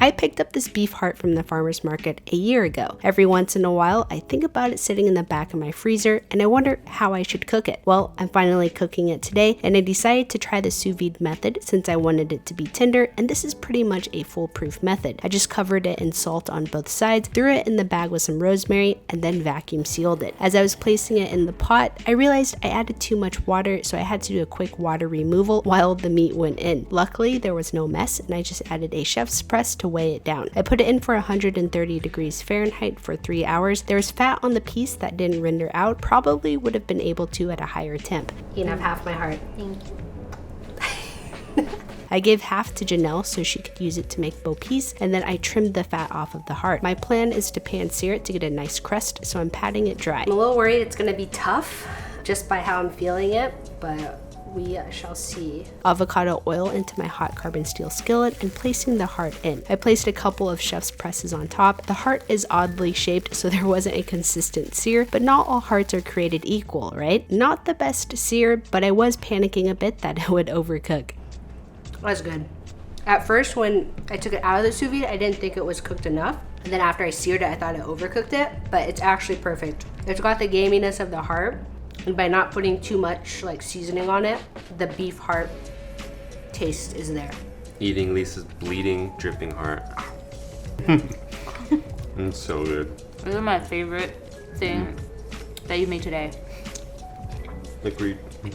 I picked up this beef heart from the farmer's market a year ago. Every once in a while, I think about it sitting in the back of my freezer and I wonder how I should cook it. Well, I'm finally cooking it today and I decided to try the sous vide method since I wanted it to be tender, and this is pretty much a foolproof method. I just covered it in salt on both sides, threw it in the bag with some rosemary, and then vacuum sealed it. As I was placing it in the pot, I realized I added too much water, so I had to do a quick water removal while the meat went in. Luckily, there was no mess and I just added a chef's press to weigh it down. I put it in for 130 degrees Fahrenheit for 3 hours. There was fat on the piece that didn't render out, probably would have been able to at a higher temp. You can have half my heart. Thank you. I gave half to Janelle so she could use it to make beau piece, and then I trimmed the fat off of the heart. My plan is to pan-sear it to get a nice crust, so I'm patting it dry. I'm a little worried it's gonna be tough just by how I'm feeling it, but we shall see. Avocado oil into my hot carbon steel skillet and placing the heart in. I placed a couple of chef's presses on top. The heart is oddly shaped, so there wasn't a consistent sear, but not all hearts are created equal, right? Not the best sear, but I was panicking a bit that it would overcook. That's good. At first, when I took it out of the sous vide, I didn't think it was cooked enough. And then after I seared it, I thought it overcooked it, but it's actually perfect. It's got the gaminess of the heart, and by not putting too much like seasoning on it, the beef heart taste is there. Eating Lisa's bleeding, dripping heart. It's so good. This is my favorite thing that you made today. Agreed.